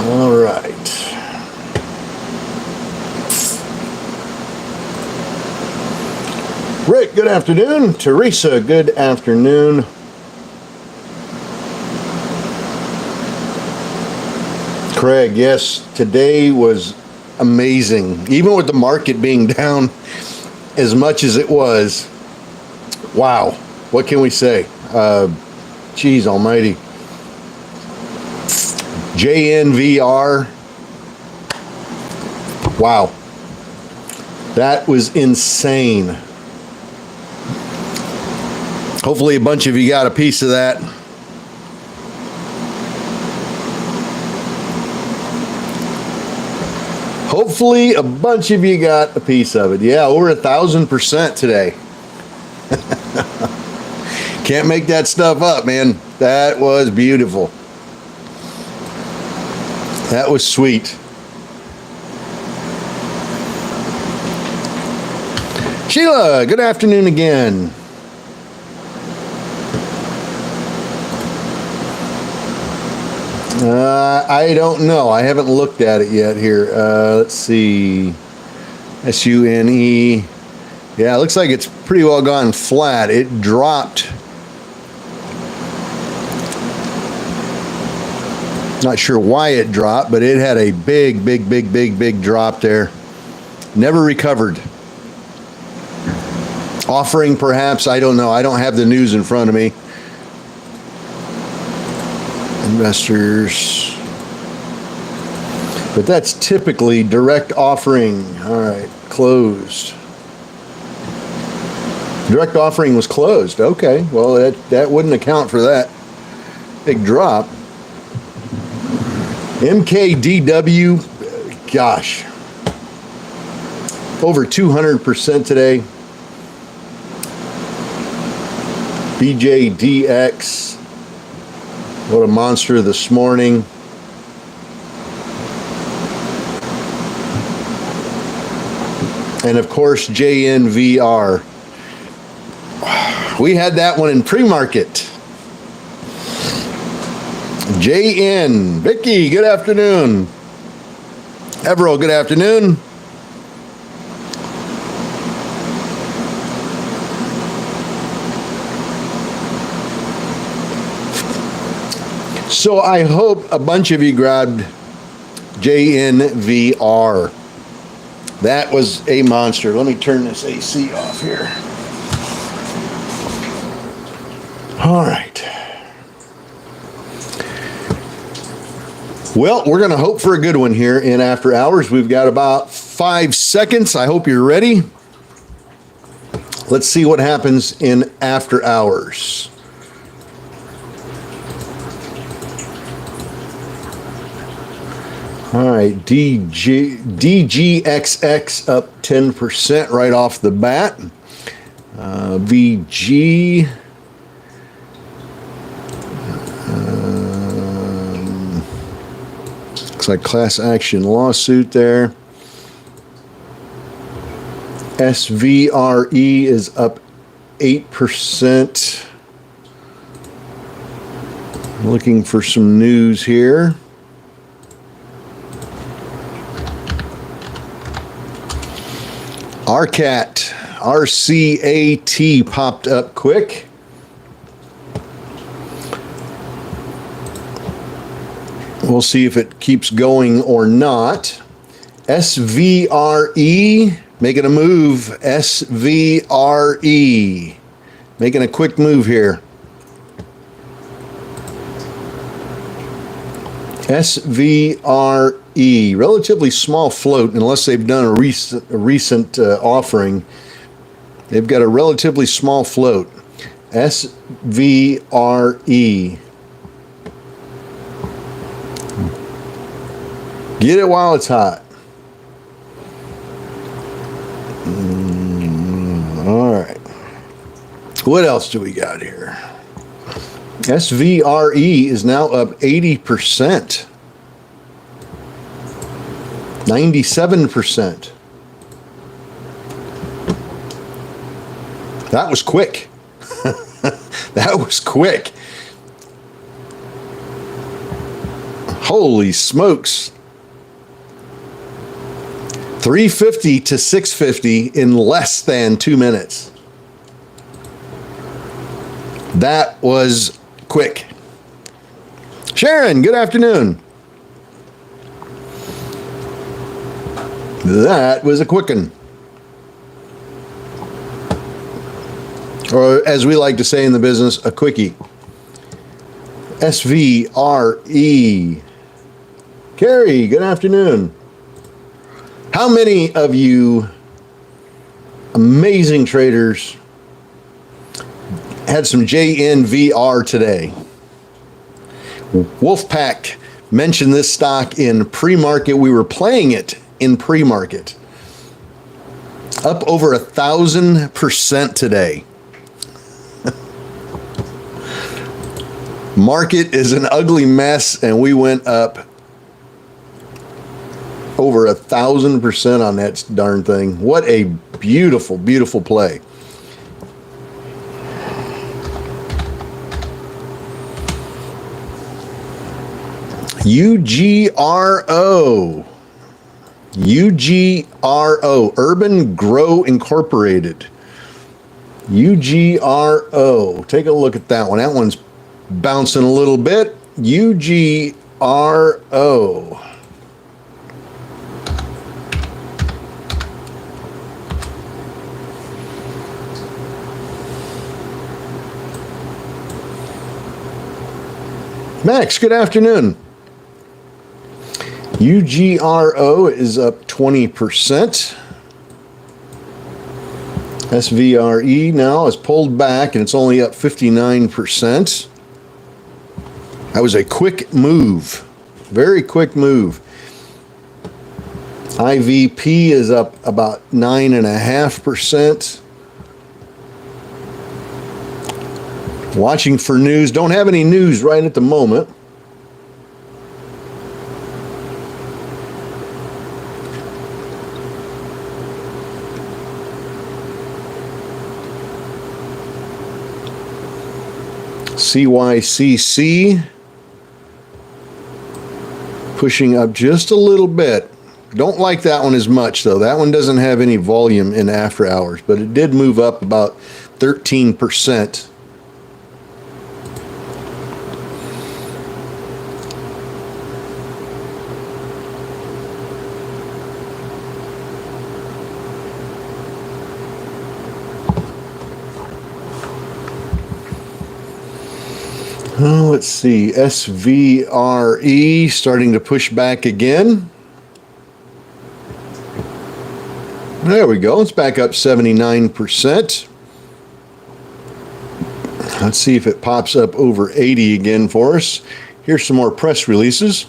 All right. Rick, good afternoon. Teresa, good afternoon. Craig, yes, today was amazing. Even with the market being down as much as it was, wow, what can we say? Geez almighty. JNVR, wow, that was insane. Hopefully a bunch of you got a piece of that. Hopefully a bunch of you got a piece of it. Yeah, over 1,000% today. Can't make that stuff up, man. That was beautiful. That was sweet. Sheila, good afternoon again. I don't know. I haven't looked at it yet here. Let's see. SUNE. Yeah, it looks like it's pretty well gone flat. It dropped. Not sure why it dropped, but it had a big drop there. Never recovered. Offering, perhaps. I don't know. I don't have the news in front of me. Investors. But that's typically direct offering. All right, closed. Direct offering was closed. Okay, well, that wouldn't account for that big drop. MKDW, gosh, over 200% today. BJDX, what a monster this morning. And of course, JNVR. We had that one in pre-market. JN, Vicky, good afternoon. Evero, good afternoon. So I hope a bunch of you grabbed JNVR. That was a monster. Let me turn this AC off here. All right. Well, we're going to hope for a good one here in After Hours. We've got about 5 seconds. I hope you're ready. Let's see what happens in After Hours. All right, DGXX up 10% right off the bat. VG. Looks like class action lawsuit there. SVRE is up 8%. Looking for some news here. RCAT, RCAT popped up quick. We'll see if it keeps going or not. SVRE making a move. SVRE making a quick move here. SVRE, relatively small float unless they've done a recent offering. They've got a relatively small float. SVRE. Get it while it's hot. All right. What else do we got here? SVRE is now up 80%. 97%. That was quick. That was quick. Holy smokes. 350 to 650 in less than 2 minutes. That was quick. Sharon, good afternoon. That was a quickin'. Or as we like to say in the business, a quickie. SVRE. Carrie, good afternoon. How many of you amazing traders had some JNVR today? Wolfpack mentioned this stock in pre-market. We were playing it in pre-market. Up over 1,000% today. Market is an ugly mess, and we went up over 1,000% on that darn thing. What a beautiful, beautiful play. UGRO. UGRO. Urban Grow Incorporated. UGRO. Take a look at that one. That one's bouncing a little bit. UGRO. Max, good afternoon. UGRO is up 20%. SVRE now is pulled back and it's only up 59%. That was a quick move. Very quick move. IVP is up about 9.5%. Watching for news. Don't have any news right at the moment. CYCC pushing up just a little bit. Don't like that one as much, though. That one doesn't have any volume in after hours, but it did move up about 13%. Let's see, SVRE starting to push back again. There we go. It's back up 79%. Let's see if it pops up over 80 again for us. Here's some more press releases.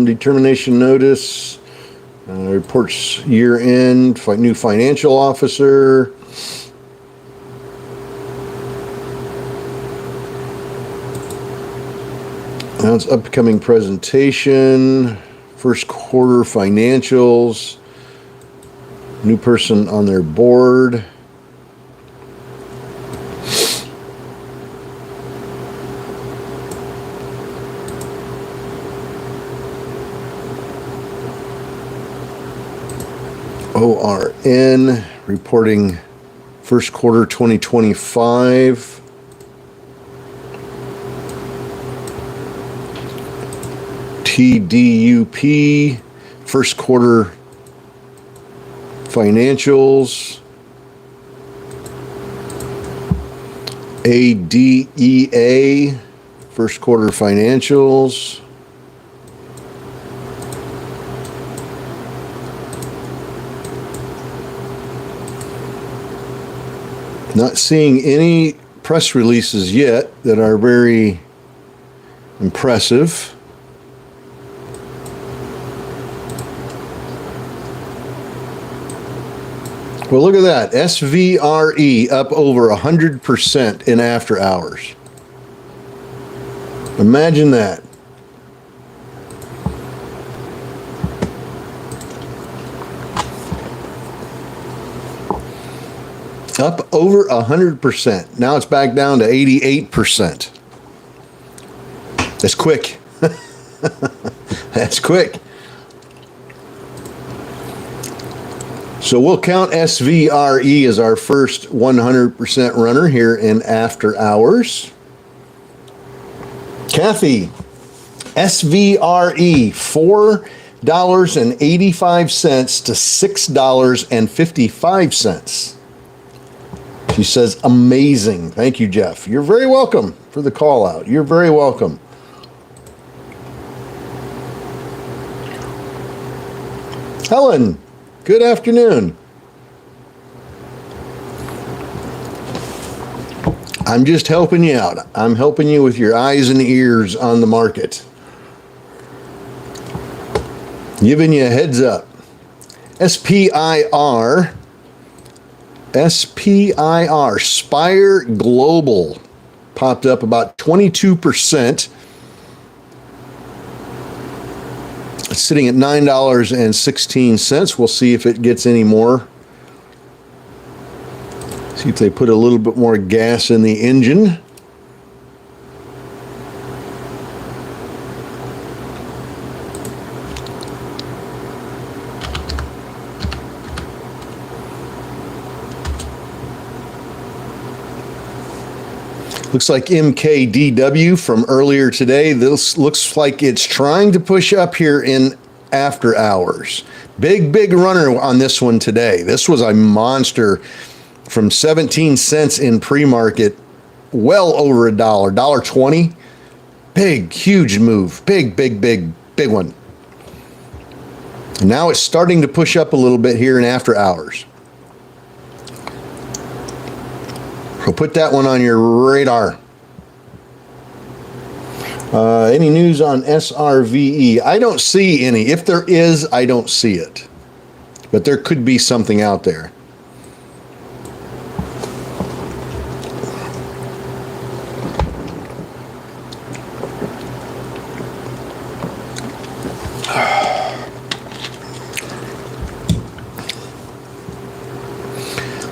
Determination notice. Reports year end. New financial officer. Announced upcoming presentation, first quarter financials, new person on their board. ORN reporting first quarter 2025. TDUP, first quarter financials. ADEA, first quarter financials. Not seeing any press releases yet that are very impressive. Well, look at that. SVRE up over 100% in after hours. Imagine that. Up over 100%. Now it's back down to 88%. That's quick. That's quick. So we'll count SVRE as our first 100% runner here in after hours. Kathy, SVRE, $4.85 to $6.55. She says, amazing. Thank you, Jeff. You're very welcome for the call out. You're very welcome. Helen, good afternoon. I'm just helping you out. I'm helping you with your eyes and ears on the market. Giving you a heads up. SPIR, Spire Global, popped up about 22%. It's sitting at $9.16. We'll see if it gets any more. See if they put a little bit more gas in the engine. Looks like MKDW from earlier today. This looks like it's trying to push up here in after hours. Big runner on this one today. This was a monster from 17 cents in pre-market, well over $1, $1.20. Big, huge move. Big one. And now it's starting to push up a little bit here in after hours. So put that one on your radar. Any news on SRVE? I don't see any. If there is, I don't see it. But there could be something out there.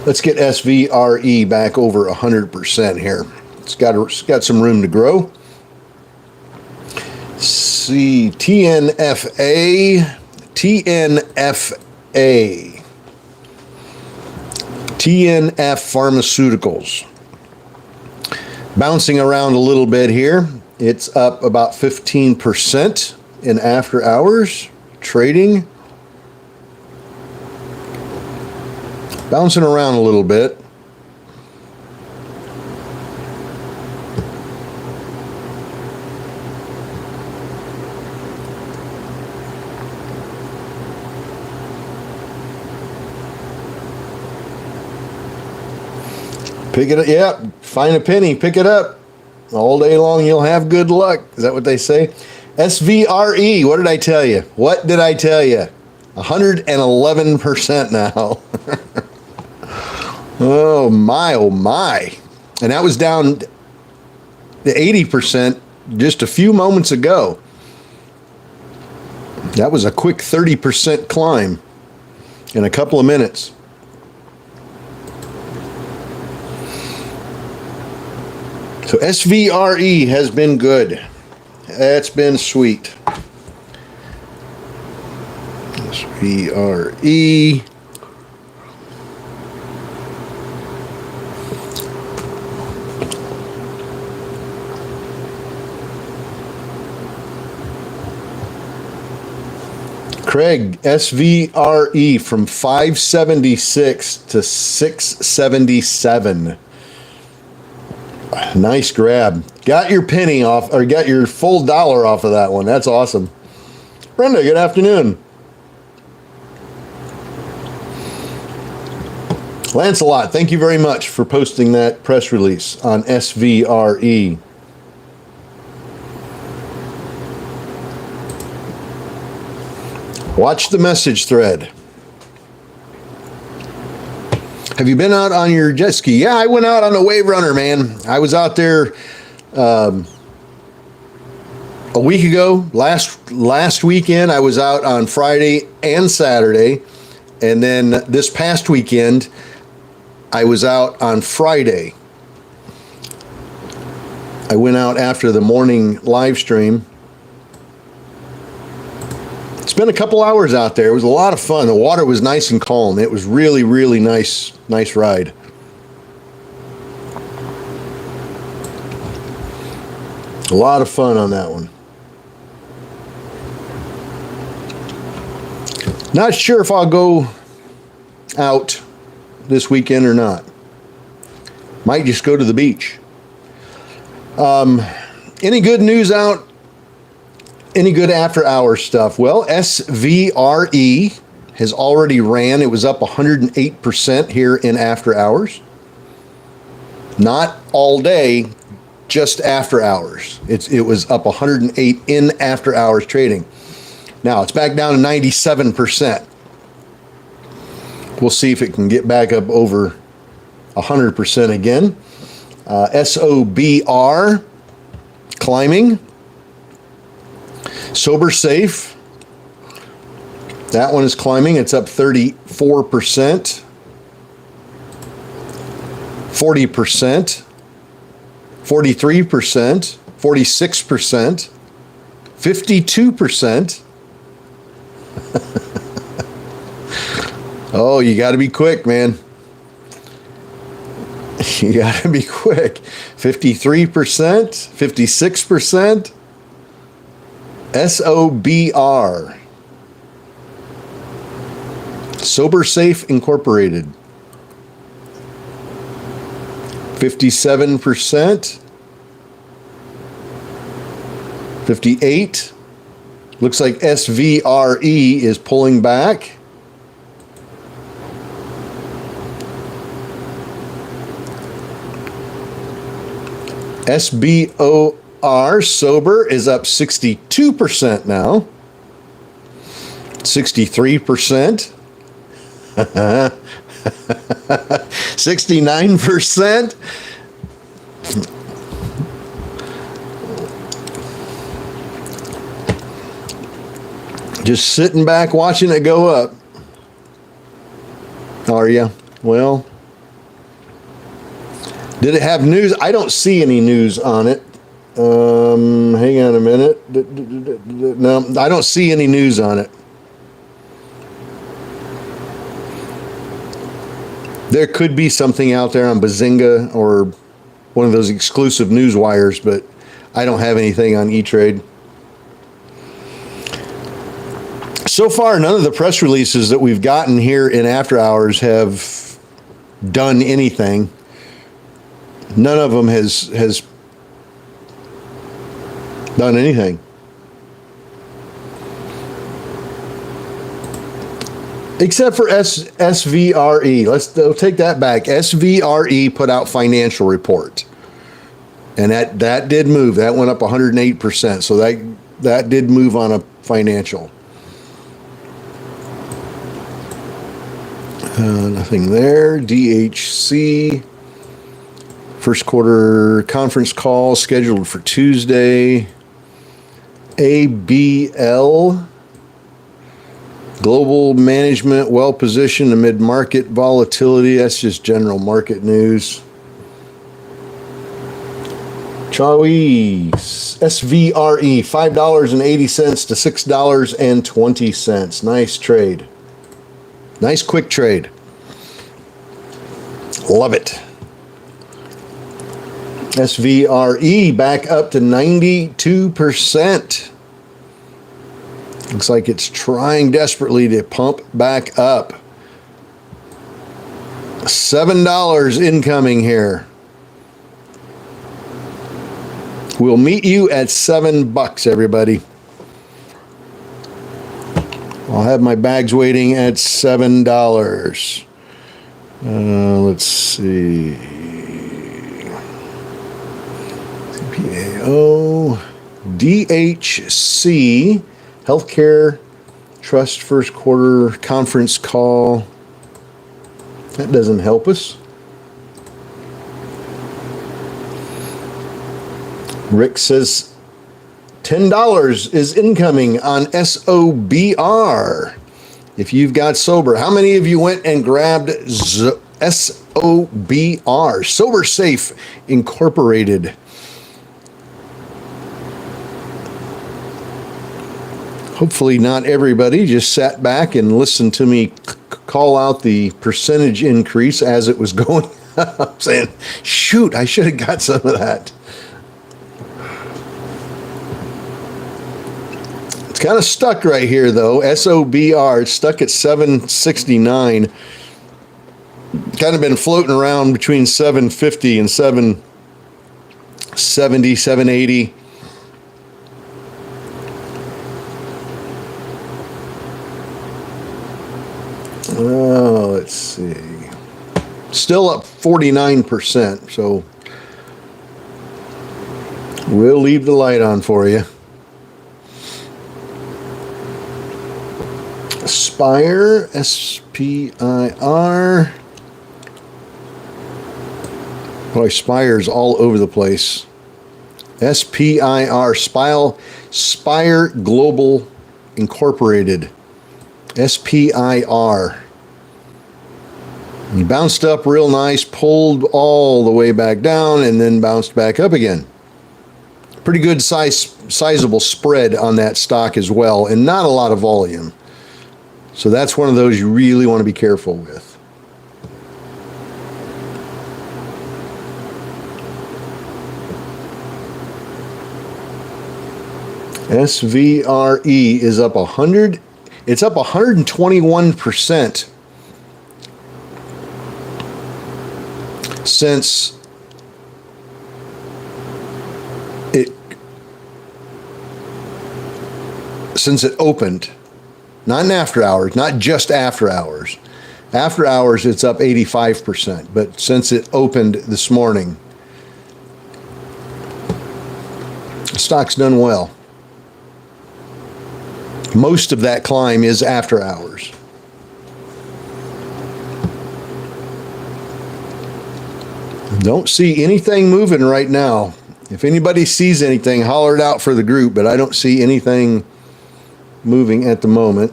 Let's get SVRE back over 100% here. It's got some room to grow. See, TNFA. TNF Pharmaceuticals. Bouncing around a little bit here. It's up about 15% in after hours trading. Bouncing around a little bit. Pick it up. Yeah, find a penny, pick it up. All day long you'll have good luck. Is that what they say? SVRE, what did I tell you? 111% now. Oh my. And that was down to 80% just a few moments ago. That was a quick 30% climb in a couple of minutes. So SVRE has been good. That's been sweet. SVRE. Craig, SVRE from 576 to 677. Nice grab. Got your penny off, or got your full dollar off of that one. That's awesome. Brenda, good afternoon. Lancelot, thank you very much for posting that press release on SVRE. Watch the message thread. Have you been out on your jet ski? Yeah, I went out on a Wave Runner, man. I was out there a week ago. Last weekend, I was out on Friday and Saturday. And then this past weekend, I was out on Friday. I went out after the morning live stream. Spent a couple hours out there. It was a lot of fun. The water was nice and calm. It was really, really nice ride. A lot of fun on that one. Not sure if I'll go out this weekend or not. Might just go to the beach. Any good news out? Any good after hours stuff? Well, SVRE has already ran. It was up 108% here in after hours. Not all day, just after hours. It was up 108 in after hours trading. Now it's back down to 97%. We'll see if it can get back up over 100% again. SOBR climbing. Sober Safe. That one is climbing. It's up 34%. 40%. 43%. 46%. 52%. Oh, you got to be quick, man. You got to be quick. 53%, 56%. SOBR. Sober Safe Incorporated. 57%. 58%. Looks like SVRE is pulling back. SBOR Sober is up 62% now. 63%. 69%. Just sitting back watching it go up. Are you? Well, did it have news? I don't see any news on it. Hang on a minute. No, I don't see any news on it. There could be something out there on Bazinga or one of those exclusive news wires, but I don't have anything on E-Trade. So far, none of the press releases that we've gotten here in After Hours have done anything. None of them has done anything. Except for SVRE. Let's take that back. SVRE put out financial report. And that did move. That went up 108%. So that did move on a financial. Nothing there. DHC. First quarter conference call scheduled for Tuesday. ABL. Global management well positioned amid market volatility. That's just general market news. Chawi, SVRE, $5.80 to $6.20. Nice trade. Nice quick trade. Love it. SVRE back up to 92%. Looks like it's trying desperately to pump back up. $7 incoming here. We'll meet you at $7, everybody. I'll have my bags waiting at $7. Let's see. CPAO, DHC, Healthcare Trust first quarter conference call. That doesn't help us. Rick says $10 is incoming on SOBR. If you've got sober, how many of you went and grabbed SOBR, Sober Safe Incorporated? Hopefully not everybody just sat back and listened to me call out the percentage increase as it was going up, saying, shoot, I should have got some of that. It's kind of stuck right here, though. SOBR, it's stuck at 769. Kind of been floating around between 750 and 770, 780. Let's see. Still up 49%, so we'll leave the light on for you. Spire, S-P-I-R. Boy, Spire's all over the place. S-P-I-R, Spire Global Incorporated. S-P-I-R. And bounced up real nice, pulled all the way back down, and then bounced back up again. Pretty good sizable spread on that stock as well, and not a lot of volume. So that's one of those you really want to be careful with. SVRE is up 100. It's up 121% since it opened. Not in after hours, not just after hours. After hours, it's up 85%. But since it opened this morning, the stock's done well. Most of that climb is after hours. Don't see anything moving right now. If anybody sees anything, holler it out for the group, but I don't see anything moving at the moment.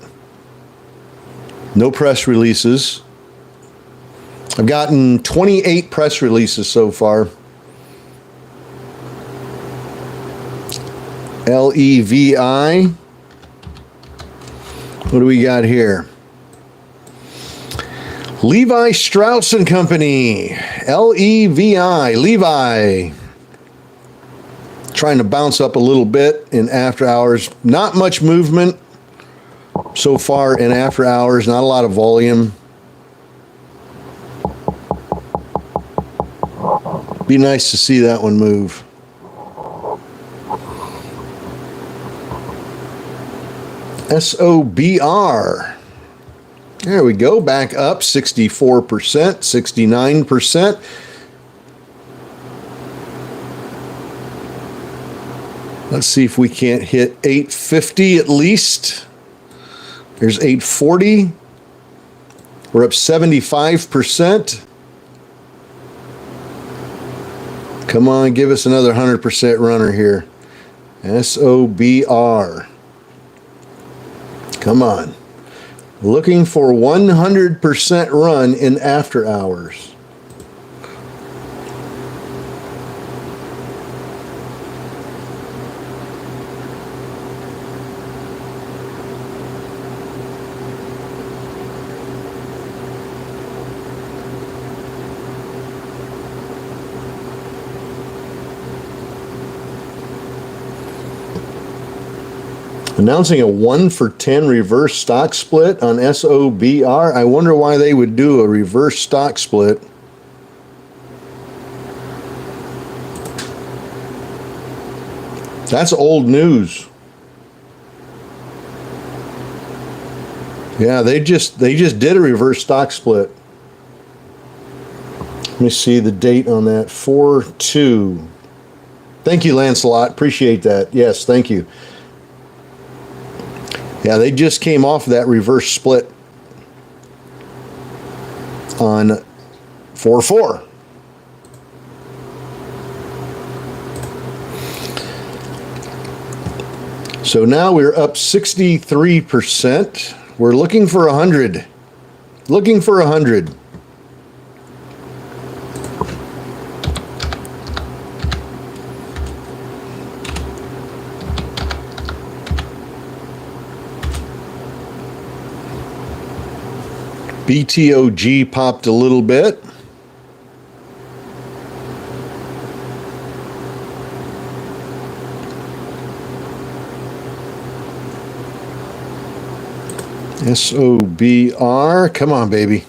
No press releases. I've gotten 28 press releases so far. LEVI. What do we got here? Levi Strauss and Company. LEVI. Levi. Trying to bounce up a little bit in after hours. Not much movement so far in after hours. Not a lot of volume. Be nice to see that one move. SOBR. There we go. Back up 64%, 69%. Let's see if we can't hit 850 at least. There's 840. We're up 75%. Come on, give us another 100% runner here. SOBR. Come on. Looking for 100% run in after hours. Announcing a 1-for-10 reverse stock split on SOBR. I wonder why they would do a reverse stock split. That's old news. Yeah, they just did a reverse stock split. Let me see the date on that. 4/2. Thank you, Lancelot. Appreciate that. Yes, thank you. Yeah, they just came off that reverse split on 4/4. So now we're up 63%. We're looking for 100. Looking for 100. BTOG popped a little bit. SOBR, come on, baby.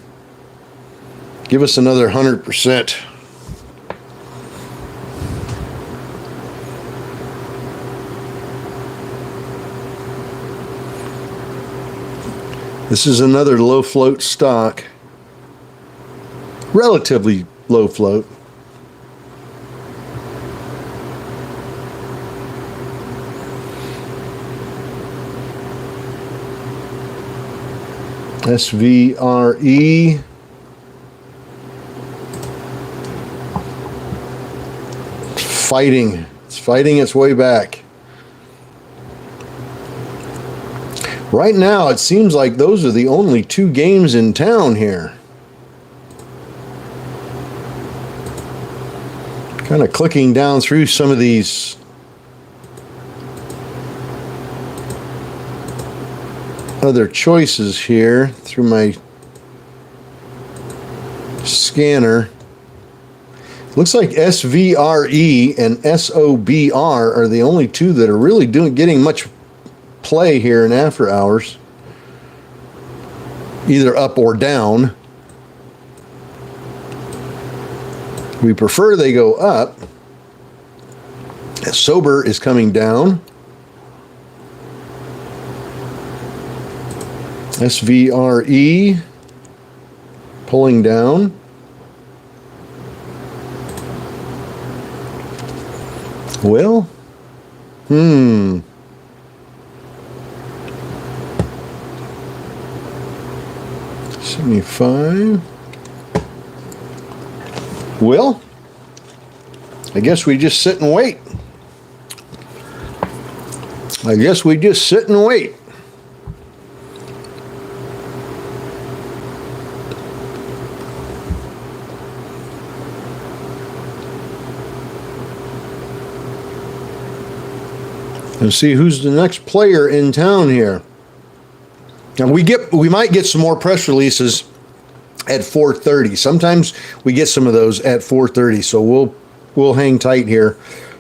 Give us another 100%. This is another low float stock. Relatively low float. SVRE. It's fighting its way back. Right now, it seems like those are the only two games in town here. Kind of clicking down through some of these other choices here through my scanner. Looks like SVRE and SOBR are the only two that are really getting much play here in after hours, either up or down. We prefer they go up. Sober is coming down. SVRE pulling down. Well, 75. Well, I guess we just sit and wait. And see who's the next player in town here. And we might get some more press releases at 4:30. Sometimes we get some of those at 4:30, so we'll hang tight here.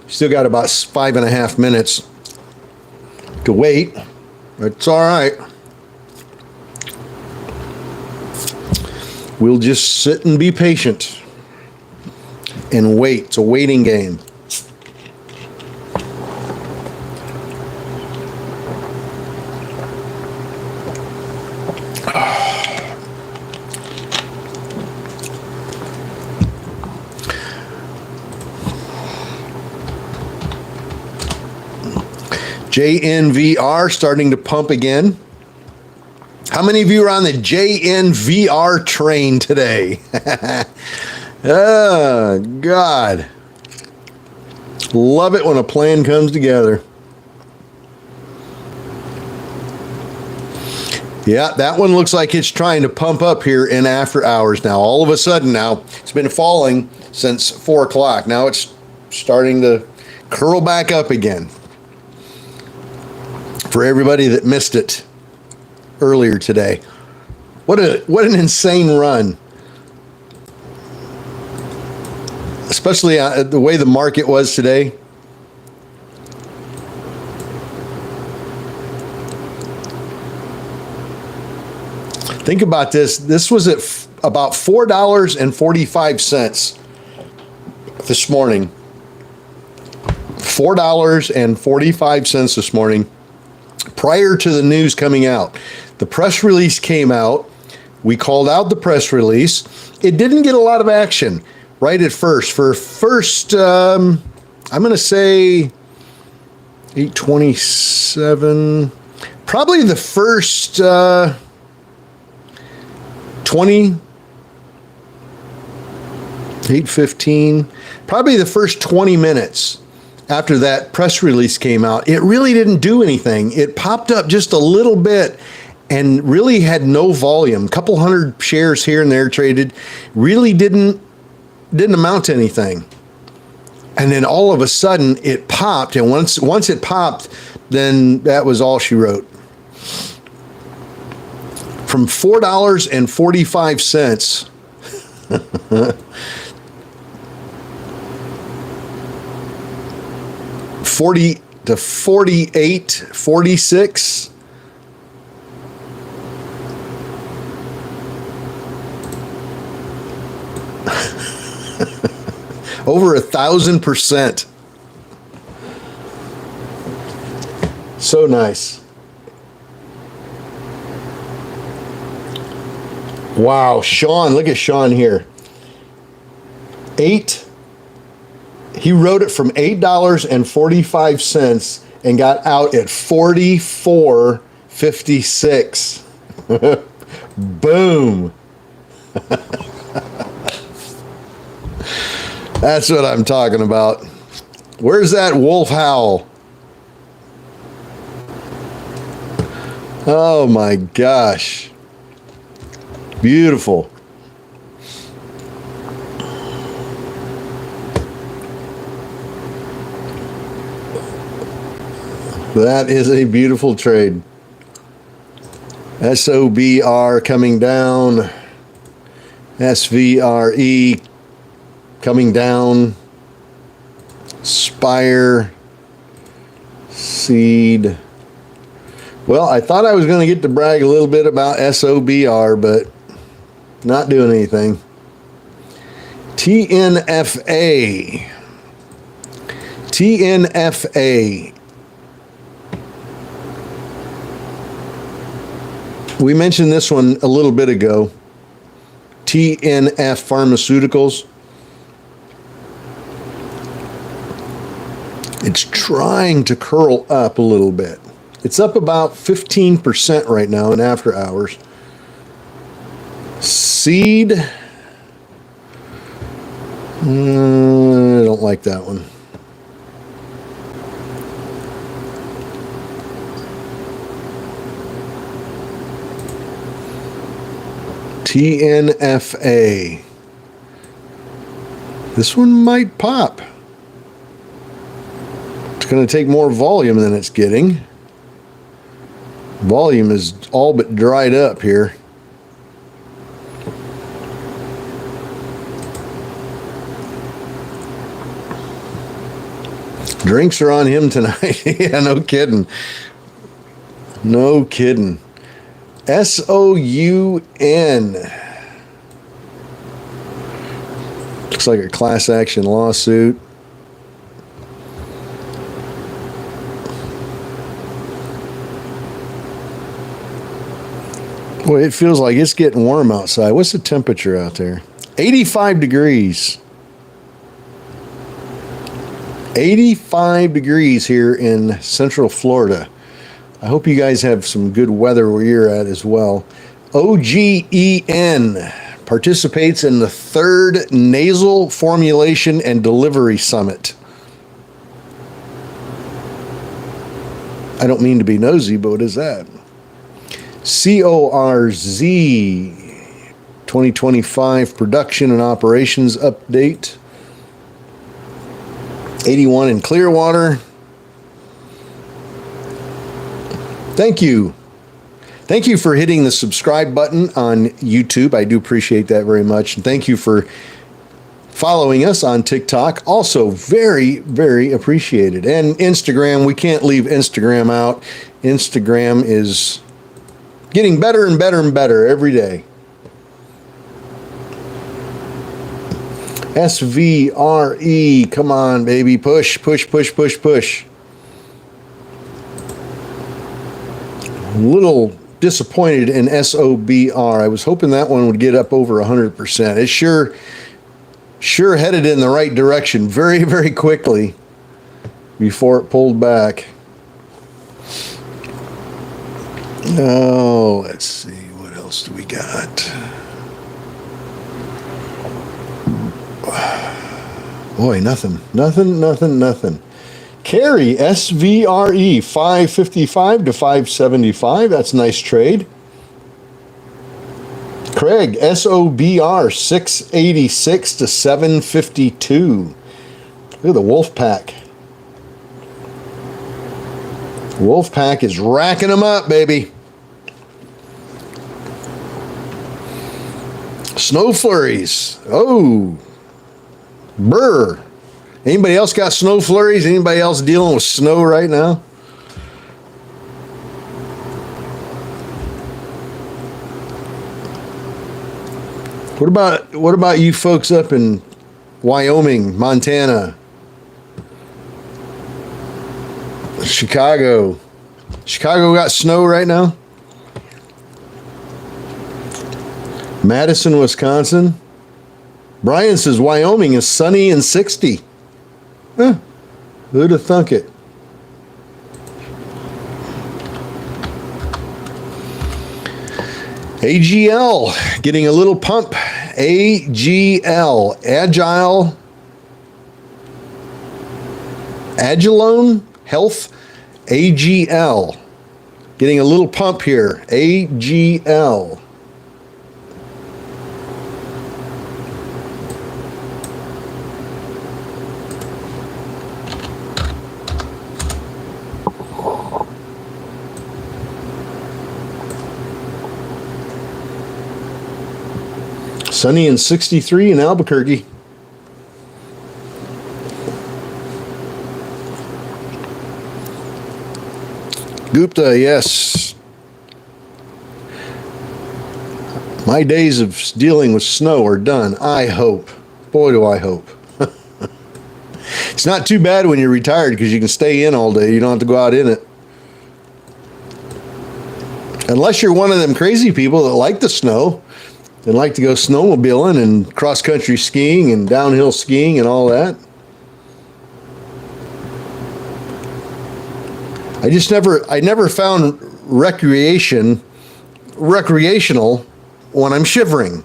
Still got about 5.5 minutes to wait. It's all right. We'll just sit and be patient and wait. It's a waiting game. JNVR starting to pump again. How many of you are on the JNVR train today? Oh, God. Love it when a plan comes together. Yeah, that one looks like it's trying to pump up here in after hours now. All of a sudden now, it's been falling since 4 o'clock. Now it's starting to curl back up again. For everybody that missed it earlier today. What an insane run. Especially the way the market was today. Think about this. This was at about $4.45 this morning. $4.45 this morning. Prior to the news coming out, the press release came out. We called out the press release. It didn't get a lot of action right at first. I'm going to say 8:27. Probably the first 20, 8:15. Probably the first 20 minutes. After that press release came out, it really didn't do anything. It popped up just a little bit and really had no volume. A couple hundred shares here and there traded. Really didn't amount to anything. And then all of a sudden it popped. And once it popped, then that was all she wrote. from $4.45 40 to 48.46. Over 1,000%. So nice. Wow, Sean, look at Sean here. He wrote it from $8.45 and got out at 44.56. Boom. That's what I'm talking about. Where's that wolf howl? Oh my gosh. Beautiful. That is a beautiful trade. SOBR coming down. SVRE coming down. Spire. Seed. Well, I thought I was going to get to brag a little bit about SOBR, but not doing anything. TNFA. TNFA. We mentioned this one a little bit ago. TNF Pharmaceuticals. It's trying to curl up a little bit. It's up about 15% right now in after hours. Seed. I don't like that one. TNFA. This one might pop. It's going to take more volume than it's getting. Volume is all but dried up here. Drinks are on him tonight. Yeah, no kidding. No kidding. SOUN. Looks like a class action lawsuit. Boy, it feels like it's getting warm outside. What's the temperature out there? 85 degrees. 85 degrees here in Central Florida. I hope you guys have some good weather where you're at as well. OGEN participates in the 3rd Nasal Formulation and Delivery Summit. I don't mean to be nosy, but what is that? CORZ 2025 Production and Operations Update. 81 in Clearwater. Thank you. Thank you for hitting the subscribe button on YouTube. I do appreciate that very much. And thank you for following us on TikTok. Also very, very appreciated. And Instagram, we can't leave Instagram out. Instagram is getting better and better and better every day. SVRE, come on, baby. Push, push, push, push, push. A little disappointed in SOBR. I was hoping that one would get up over 100%. It sure headed in the right direction very, very quickly before it pulled back. Oh, let's see. What else do we got? Boy, nothing. Carry, SVRE, 555 to 575. That's a nice trade. Craig, SOBR, 686 to 752. Look at the Wolfpack. Wolfpack is racking them up, baby. Snow flurries. Oh, brr. Anybody else got snow flurries? Anybody else dealing with snow right now? What about you folks up in Wyoming, Montana, Chicago? Chicago got snow right now? Madison, Wisconsin. Brian says Wyoming is sunny and 60. Huh. Who'd have thunk it? AGL getting a little pump. AGL, Agilone Health. AGL getting a little pump here. AGL. Sunny and 63 in Albuquerque. Gupta, yes. My days of dealing with snow are done. I hope. Boy, do I hope. It's not too bad when you're retired because you can stay in all day. You don't have to go out in it. Unless you're one of them crazy people that like the snow and like to go snowmobiling and cross-country skiing and downhill skiing and all that. I never found recreational when I'm shivering.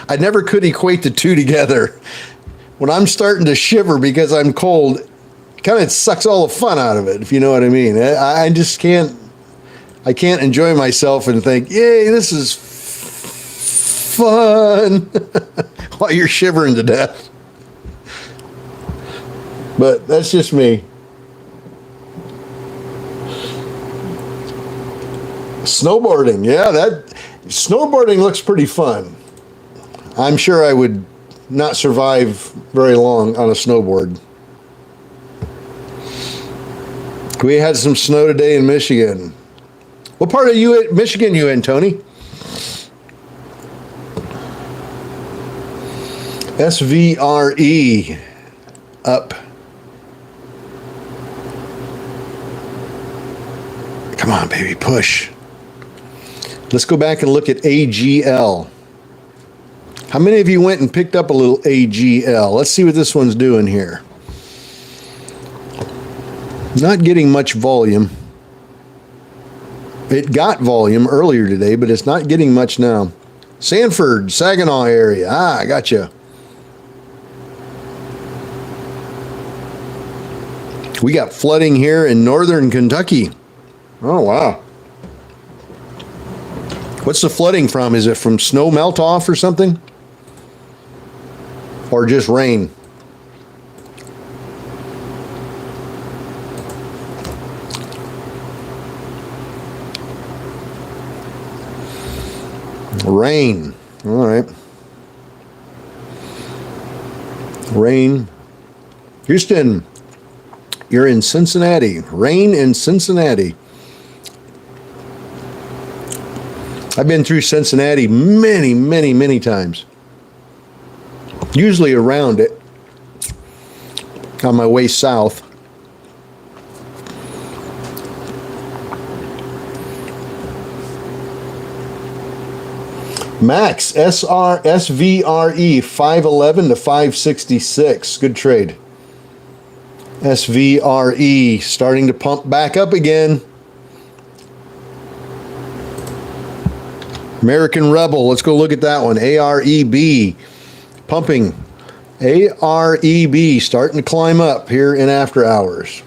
I never could equate the two together. When I'm starting to shiver because I'm cold, it kind of sucks all the fun out of it, if you know what I mean. I just can't enjoy myself and think, yay, this is fun while you're shivering to death. But that's just me. Snowboarding, yeah, snowboarding looks pretty fun. I'm sure I would not survive very long on a snowboard. We had some snow today in Michigan. What part of Michigan you in, Tony? SVRE up. Come on, baby, push. Let's go back and look at AGL. How many of you went and picked up a little AGL? Let's see what this one's doing here. Not getting much volume. It got volume earlier today, but it's not getting much now. Sanford, Saginaw area. I gotcha. We got flooding here in northern Kentucky. Oh, wow. What's the flooding from? Is it from snow melt off or something? Or just rain? Rain. All right. Rain. Houston, you're in Cincinnati. Rain in Cincinnati. I've been through Cincinnati many, many, many times. Usually around it on my way south. Max, SVRE, 511 to 566. Good trade. SVRE starting to pump back up again. American Rebel, let's go look at that one. AREB, pumping. AREB starting to climb up here in after hours.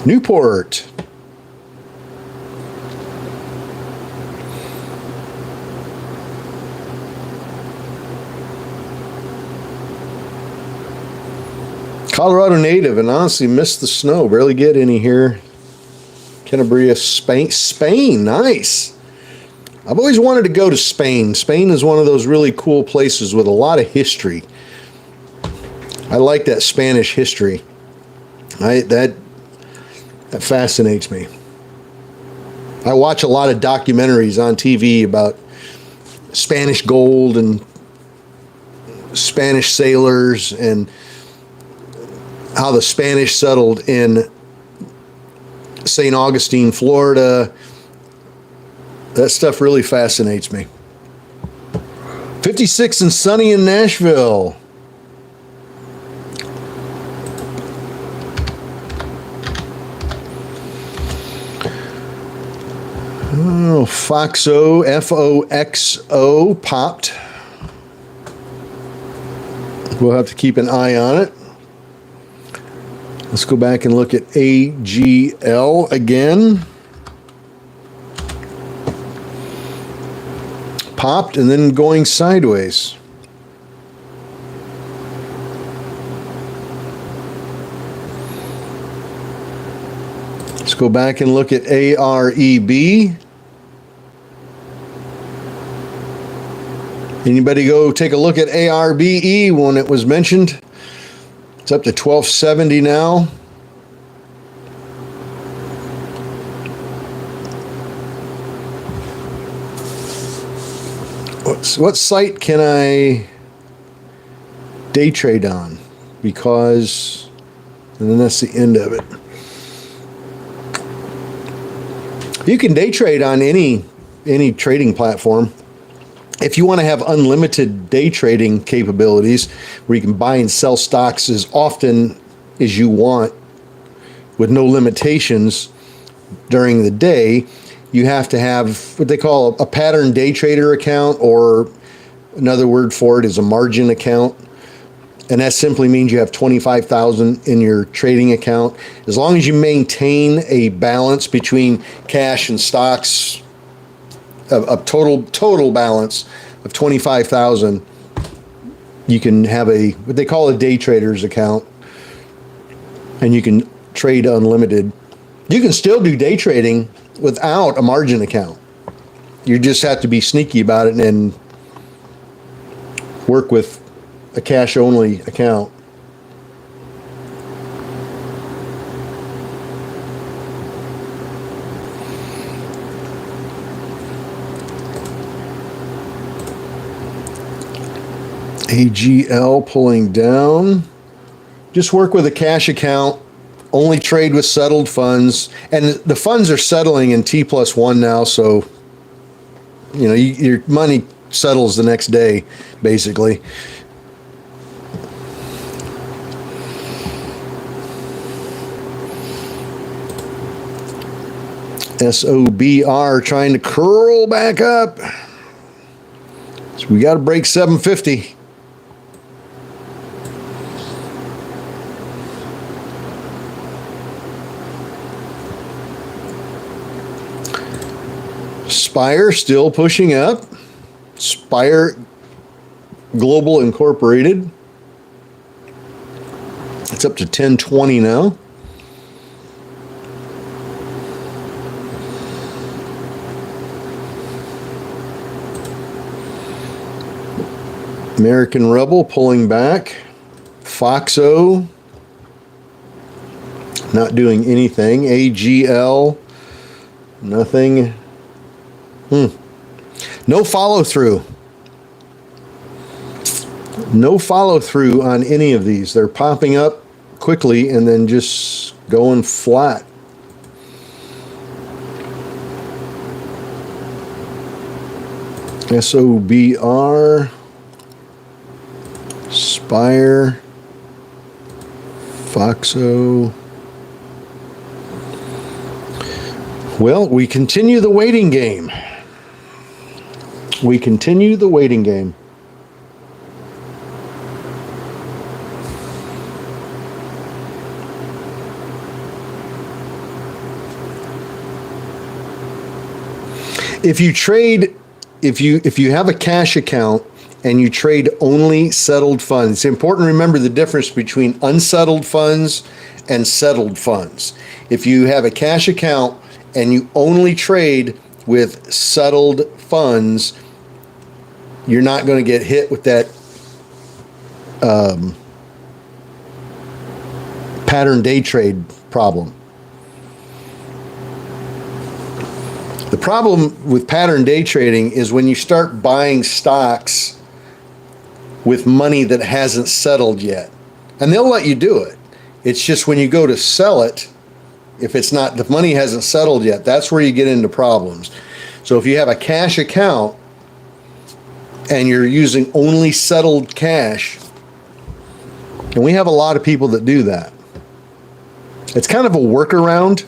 Newport. Colorado native, and honestly missed the snow. Barely get any here. Canabria, Spain. Spain, nice. I've always wanted to go to Spain. Spain is one of those really cool places with a lot of history. I like that Spanish history. That fascinates me. I watch a lot of documentaries on TV about Spanish gold and Spanish sailors and how the Spanish settled in St. Augustine, Florida. That stuff really fascinates me. 56 and sunny in Nashville. Oh, Foxo, Foxo, popped. We'll have to keep an eye on it. Let's go back and look at AGL again. Popped and then going sideways. Let's go back and look at AREB. Anybody go take a look at ARBE when it was mentioned? It's up to 1270 now. What site can I day trade on? Because, and then that's the end of it. You can day trade on any trading platform. If you want to have unlimited day trading capabilities where you can buy and sell stocks as often as you want with no limitations during the day, you have to have what they call a pattern day trader account, or another word for it is a margin account. And that simply means you have 25,000 in your trading account. As long as you maintain a balance between cash and stocks, a total balance of 25,000, you can have what they call a day trader's account, and you can trade unlimited. You can still do day trading without a margin account. You just have to be sneaky about it and work with a cash only account. AGL pulling down. Just work with a cash account. Only trade with settled funds. And the funds are settling in T+1 now, so you know your money settles the next day, basically. SOBR trying to curl back up. So we got to break 750. Spire still pushing up. Spire Global Incorporated. It's up to 1020 now. American Rebel pulling back. Foxo not doing anything. AGL nothing. No follow through. No follow through on any of these. They're popping up quickly and then just going flat. SOBR, Spire, Foxo. Well, we continue the waiting game. We continue the waiting game. If you trade, if you have a cash account and you trade only settled funds, it's important to remember the difference between unsettled funds and settled funds. If you have a cash account and you only trade with settled funds, you're not going to get hit with that pattern day trade problem. The problem with pattern day trading is when you start buying stocks with money that hasn't settled yet. And they'll let you do it. It's just when you go to sell it, if the money hasn't settled yet, that's where you get into problems. So if you have a cash account and you're using only settled cash, and we have a lot of people that do that. It's kind of a workaround,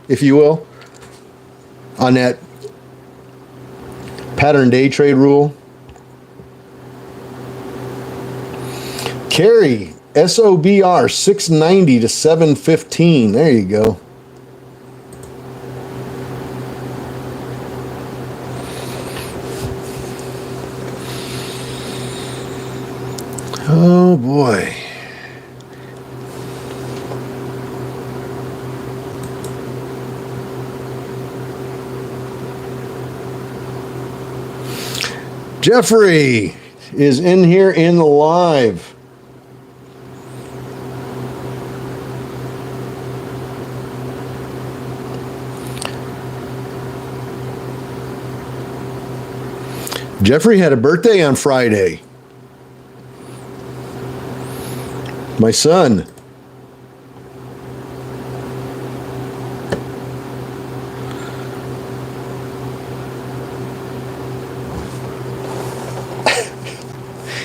if you will, on that pattern day trade rule. Carry SOBR 690 to 715. There you go. Oh boy. Jeffrey is in here in the live. Jeffrey had a birthday on Friday. My son.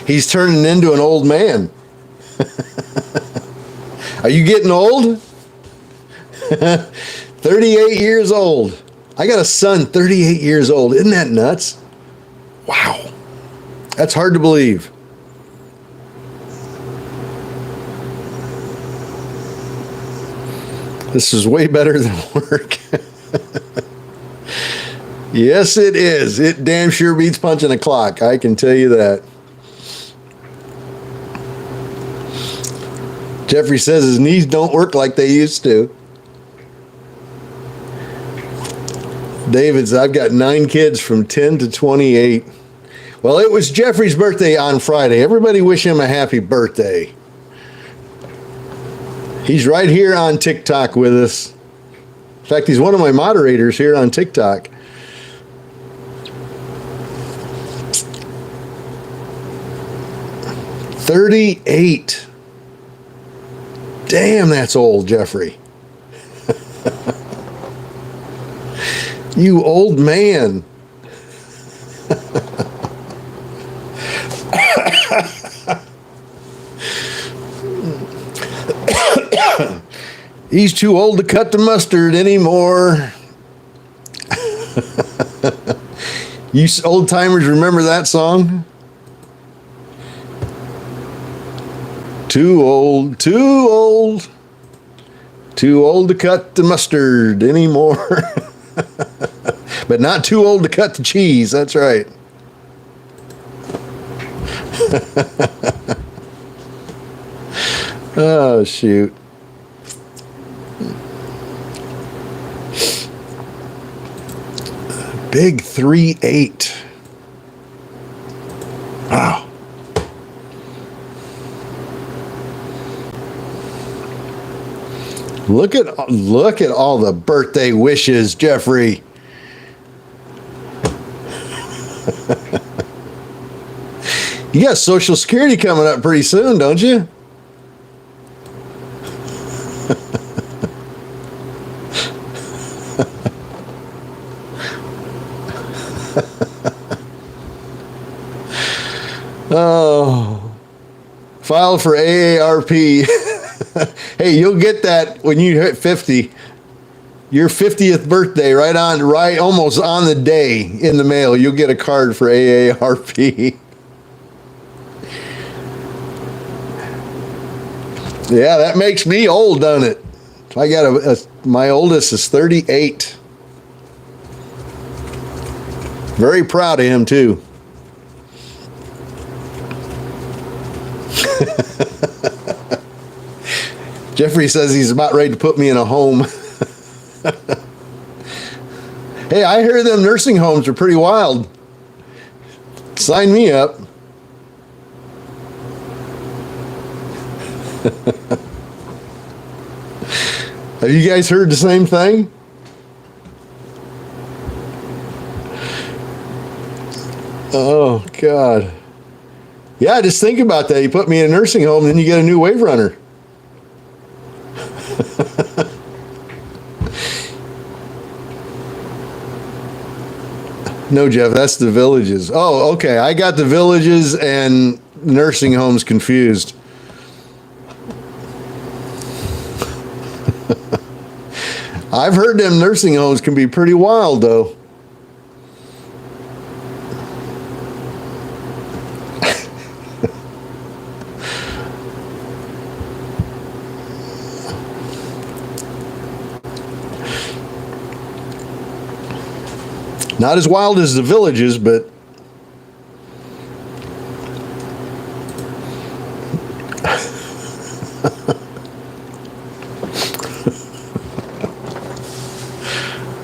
He's turning into an old man. Are you getting old? 38 years old. I got a son 38 years old. Isn't that nuts? Wow. That's hard to believe. This is way better than work. Yes, it is. It damn sure beats punching a clock. I can tell you that. Jeffrey says his knees don't work like they used to. David says, I've got 9 kids from 10 to 28. Well, it was Jeffrey's birthday on Friday. Everybody wish him a happy birthday. He's right here on TikTok with us. In fact, he's one of my moderators here on TikTok. "38. Damn, that's old, Jeffrey. You old man. He's too old to cut the mustard anymore. You old timers remember that song? Too old, too old, too old to cut the mustard anymore. But not too old to cut the cheese, that's right. Oh, shoot. Big 3-8. Wow. Look at all the birthday wishes, Jeffrey. You got Social Security coming up pretty soon, don't you? Oh, file for AARP. Hey, you'll get that when you hit 50. Your 50th birthday, right almost on the day in the mail, you'll get a card for AARP. Yeah, that makes me old, doesn't it? I got my oldest is 38. Very proud of him too. Jeffrey says he's about ready to put me in a home. Hey, I hear them nursing homes are pretty wild. Sign me up. Have you guys heard the same thing? Oh, God. Yeah, just think about that. You put me in a nursing home, then you get a new Wave Runner. No, Jeff, that's the Villages. Oh, okay. I got the Villages and nursing homes confused. I've heard them nursing homes can be pretty wild, though. Not as wild as the Villages, but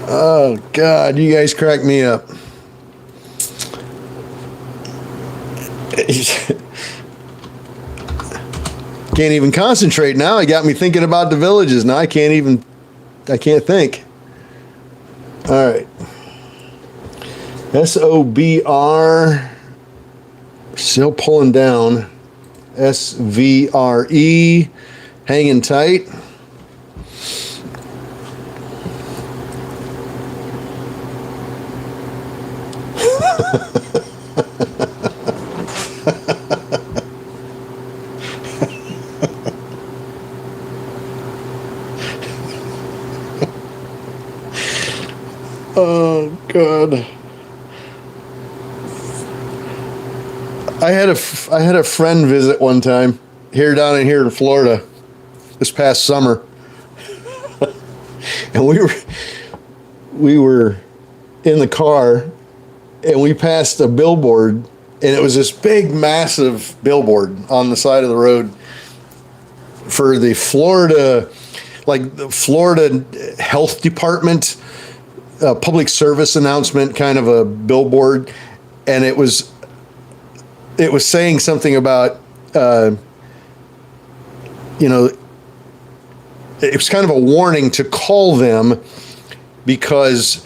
oh, God, you guys crack me up. Can't even concentrate now. It got me thinking about the Villages. Now I can't think. All right. SOBR, still pulling down. SVRE, hanging tight. Oh, God. I had a friend visit one time down in Florida this past summer, and we were in the car, and we passed a billboard, and it was this big, massive billboard on the side of the road for the Florida Health Department public service announcement, kind of a billboard, and it was saying something about, it was kind of a warning to call them because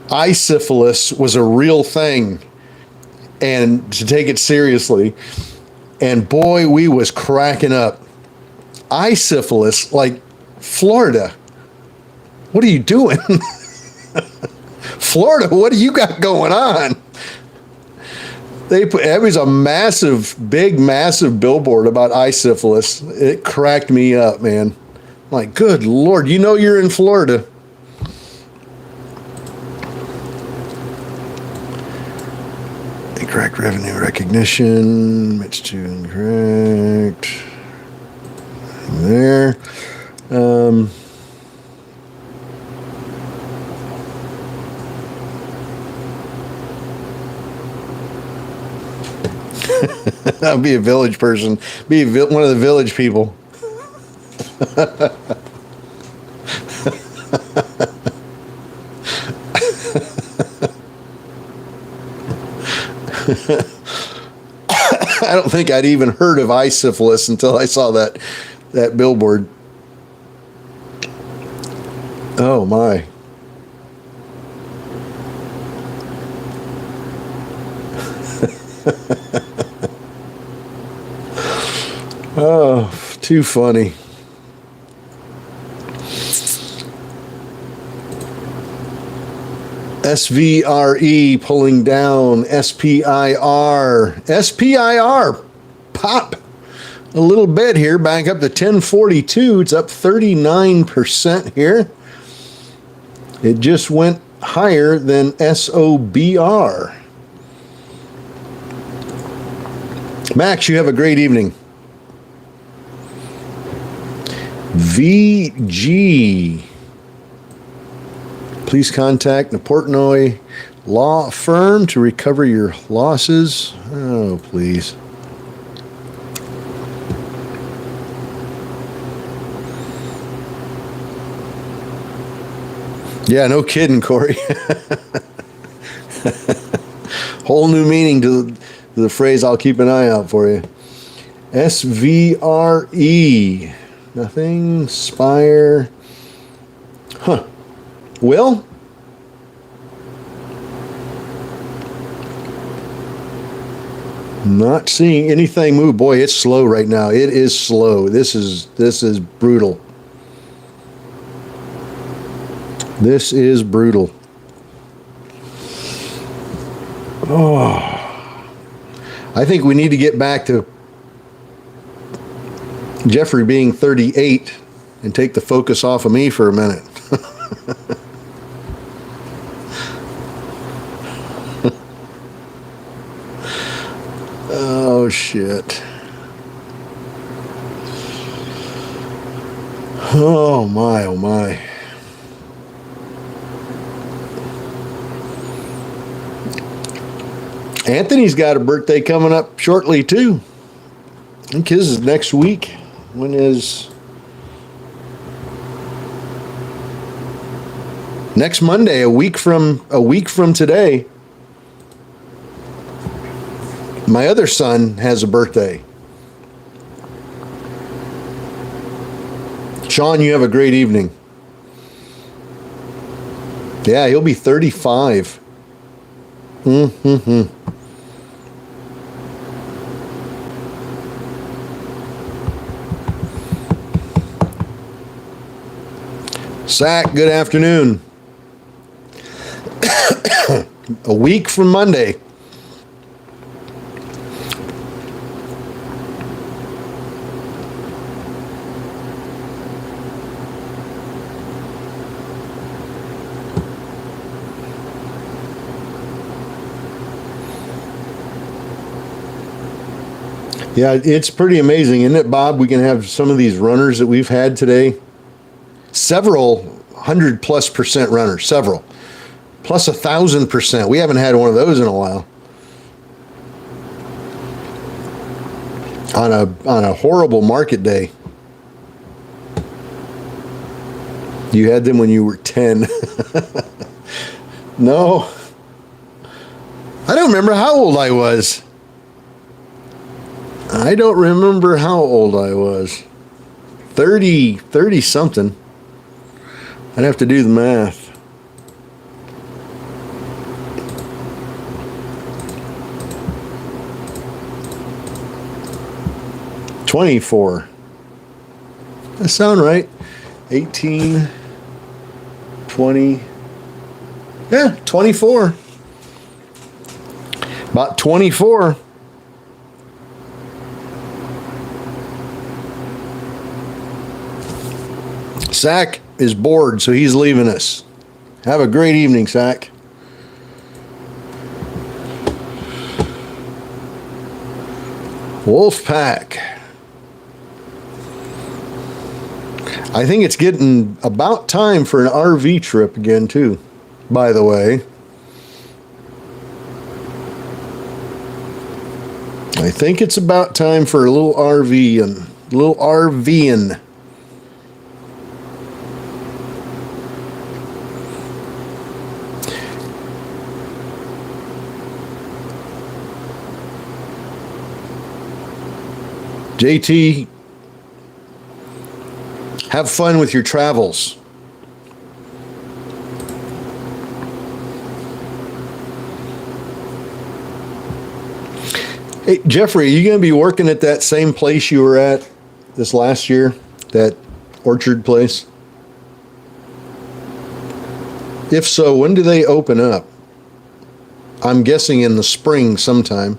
eye syphilis was a real thing and to take it seriously. And boy, we was cracking up. Eye syphilis, like Florida. What are you doing? Florida, what do you got going on? It was a massive billboard about eye syphilis. It cracked me up, man. Like, good Lord, you're in Florida. Incorrect revenue recognition. Match to incorrect. There. I'll be a village person. Be one of the village people. I don't think I'd even heard of eye syphilis until I saw that billboard. Oh my. Oh, too funny. SVRE pulling down. SPIR pop a little bit here, back up to 1042. It's up 39% here. It just went higher than SOBR. Max, you have a great evening. VG. Please contact the Portnoy Law Firm to recover your losses. Oh, please. Yeah, no kidding, Corey. Whole new meaning to the phrase, I'll keep an eye out for you. SVRE. Nothing. Spire. Huh. Will? Not seeing anything move. Boy, it's slow right now. It is slow. This is brutal. This is brutal. Oh. I think we need to get back to Jeffrey being 38 and take the focus off of me for a minute. Oh, shit. Oh, my, oh, my. Anthony's got a birthday coming up shortly, too. I think his is next week. When is... Next Monday, a week from today. My other son has a birthday. Sean, you have a great evening. Yeah, he'll be 35. Zach, good afternoon. A week from Monday. Yeah, it's pretty amazing, isn't it, Bob? We can have some of these runners that we've had today. Several 100+% runners, several. Plus 1,000%. We haven't had one of those in a while. On a horrible market day. You had them when you were 10. No. I don't remember how old I was. I don't remember how old I was. 30 something. I'd have to do the math. $24. That sound right? 18, 20. Yeah, 24. About 24. Zach is bored, so he's leaving us. Have a great evening, Zach. Wolfpack. I think it's getting about time for an RV trip again, too, by the way. I think it's about time for a little RVing. JT, have fun with your travels. Hey, Jeffrey, are you going to be working at that same place you were at this last year? That orchard place? If so, when do they open up? I'm guessing in the spring sometime.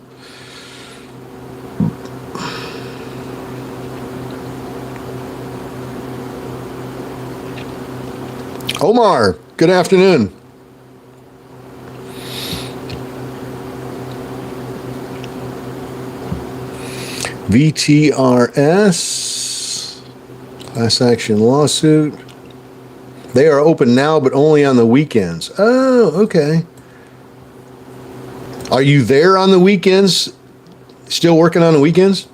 Omar, good afternoon. VTRS, class action lawsuit. They are open now, but only on the weekends. Oh, okay. Are you there on the weekends? Still working on the weekends?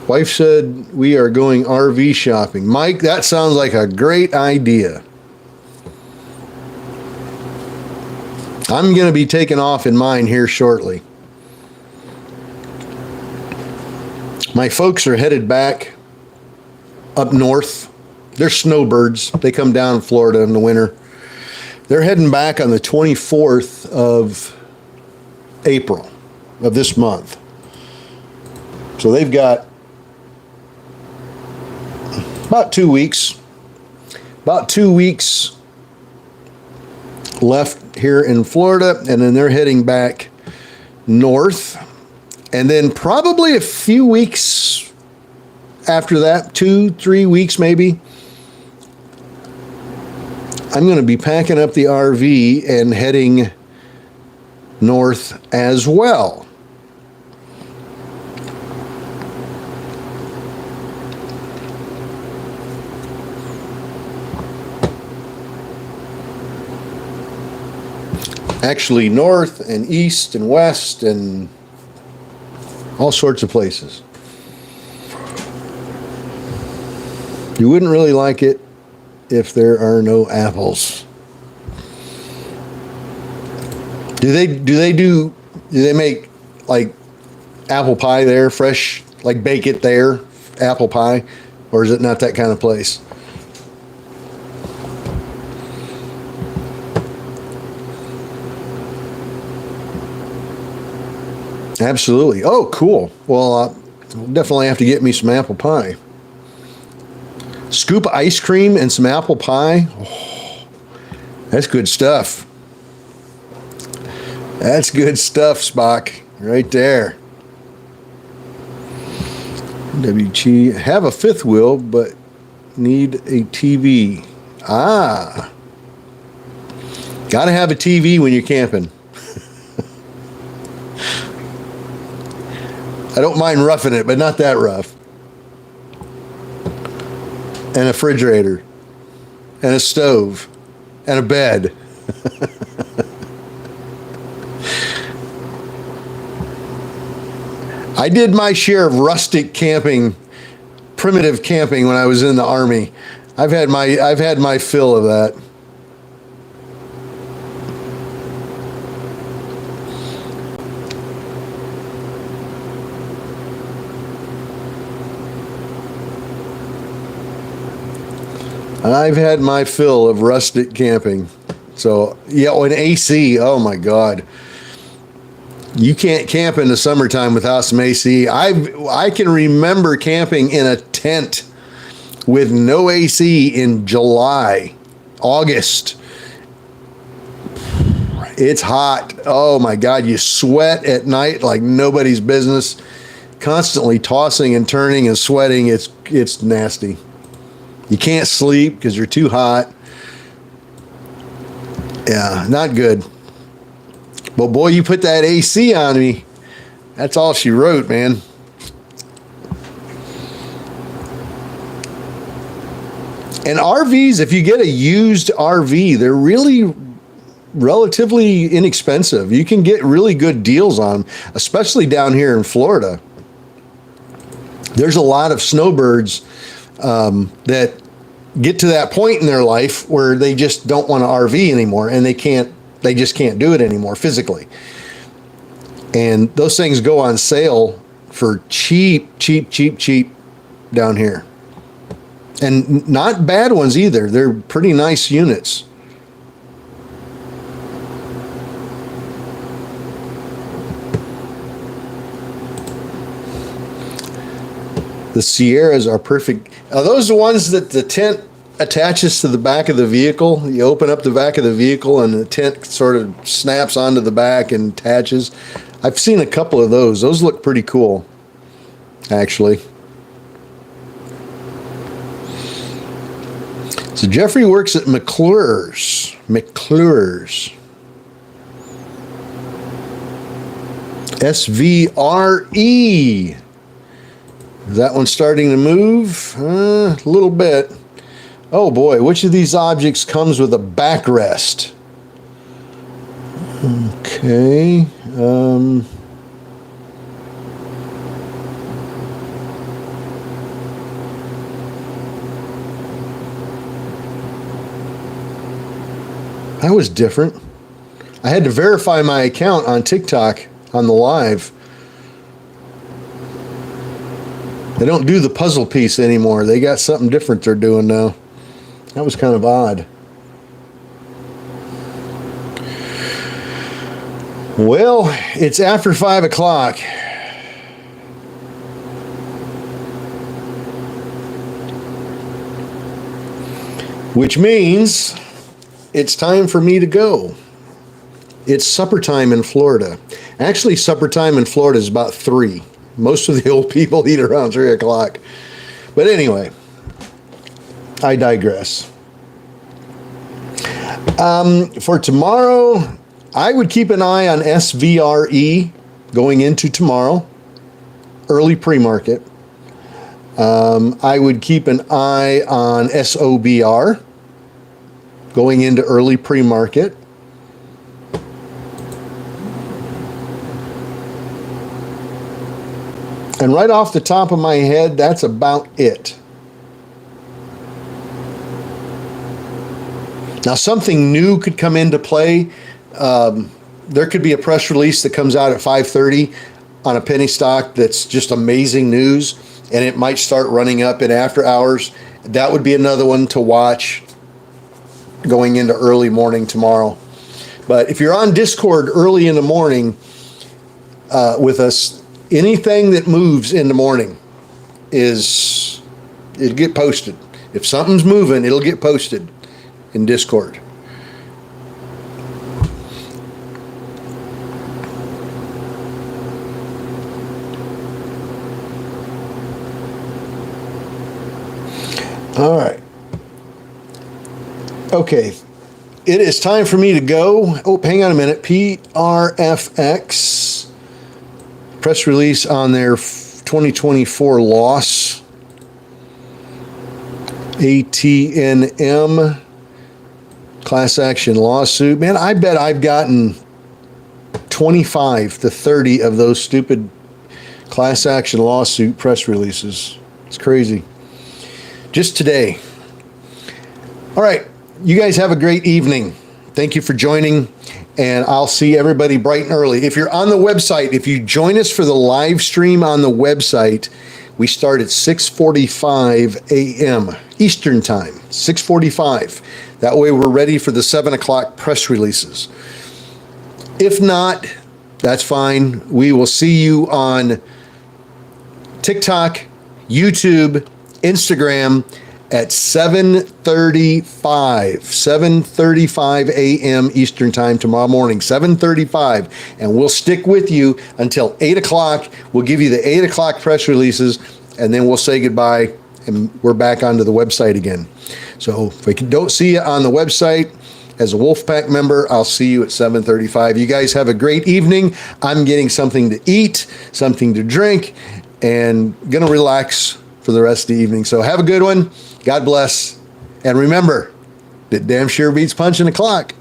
Wife said we are going RV shopping. Mike, that sounds like a great idea. I'm going to be taking off in mine here shortly. My folks are headed back up north. They're snowbirds. They come down in Florida in the winter. They're heading back on the 24th of April of this month. So they've got about 2 weeks. About 2 weeks left here in Florida, and then they're heading back north. And then probably a few weeks after that, 2-3 weeks maybe, I'm going to be packing up the RV and heading north as well. Actually, north and east and west and all sorts of places. You wouldn't really like it if there are no apples. Do they make like apple pie there, fresh, like bake it there, apple pie, or is it not that kind of place? Absolutely. Oh, cool. Well, I'll definitely have to get me some apple pie. Scoop ice cream and some apple pie. Oh, that's good stuff. That's good stuff, Spock. Right there. WG. Have a fifth wheel, but need a TV. Ah. Gotta have a TV when you're camping. I don't mind roughing it, but not that rough. And a refrigerator. And a stove. And a bed. I did my share of rustic camping, primitive camping when I was in the Army. I've had my fill of that. I've had my fill of rustic camping. So, yeah, an AC, oh my God. You can't camp in the summertime without some AC. I can remember camping in a tent with no AC in July, August. It's hot. Oh my God, you sweat at night like nobody's business. Constantly tossing and turning and sweating. It's nasty. You can't sleep because you're too hot. Yeah, not good. But boy, you put that AC on me. That's all she wrote, man. And RVs, if you get a used RV, they're really relatively inexpensive. You can get really good deals on them, especially down here in Florida. There's a lot of snowbirds that get to that point in their life where they just don't want an RV anymore, and they just can't do it anymore physically. And those things go on sale for cheap down here. And not bad ones either. They're pretty nice units. The Sierras are perfect. Are those the ones that the tent attaches to the back of the vehicle? You open up the back of the vehicle and the tent sort of snaps onto the back and attaches. I've seen a couple of those. Those look pretty cool, actually. So Jeffrey works at McClure's. SVRE. Is that one starting to move? A little bit. Oh boy, which of these objects comes with a backrest? Okay. That was different. I had to verify my account on TikTok on the live. They don't do the puzzle piece anymore. They got something different they're doing now. That was kind of odd. Well, it's after 5 o'clock. Which means it's time for me to go. It's supper time in Florida. Actually, supper time in Florida is about 3. Most of the old people eat around 3 o'clock. But anyway, I digress. For tomorrow, I would keep an eye on SVRE going into tomorrow, early pre-market. I would keep an eye on SOBR going into early pre-market. And right off the top of my head, that's about it. Now, something new could come into play. There could be a press release that comes out at 5:30 on a penny stock that's just amazing news, and it might start running up in after hours. That would be another one to watch going into early morning tomorrow. But if you're on Discord early in the morning with us, anything that moves in the morning it'll get posted. If something's moving, it'll get posted in Discord. All right. Okay. It is time for me to go. Oh, hang on a minute. PRFX press release on their 2024 loss. ATNM class action lawsuit. Man, I bet I've gotten 25 to 30 of those stupid class action lawsuit press releases. It's crazy. Just today. All right. You guys have a great evening. Thank you for joining, and I'll see everybody bright and early. If you're on the website, if you join us for the live stream on the website, we start at 6:45 a.m. Eastern Time, 6:45. That way we're ready for the 7 o'clock press releases. If not, that's fine. We will see you on TikTok, YouTube, Instagram at 7:35 a.m. Eastern Time tomorrow morning, 7:35, and we'll stick with you until 8 o'clock. We'll give you the 8 o'clock press releases, and then we'll say goodbye, and we're back onto the website again. So if we don't see you on the website as a Wolfpack member, I'll see you at 7:35. You guys have a great evening. I'm getting something to eat, something to drink, and gonna relax for the rest of the evening. So have a good one. God bless. And remember, it damn sure beats punching the clock.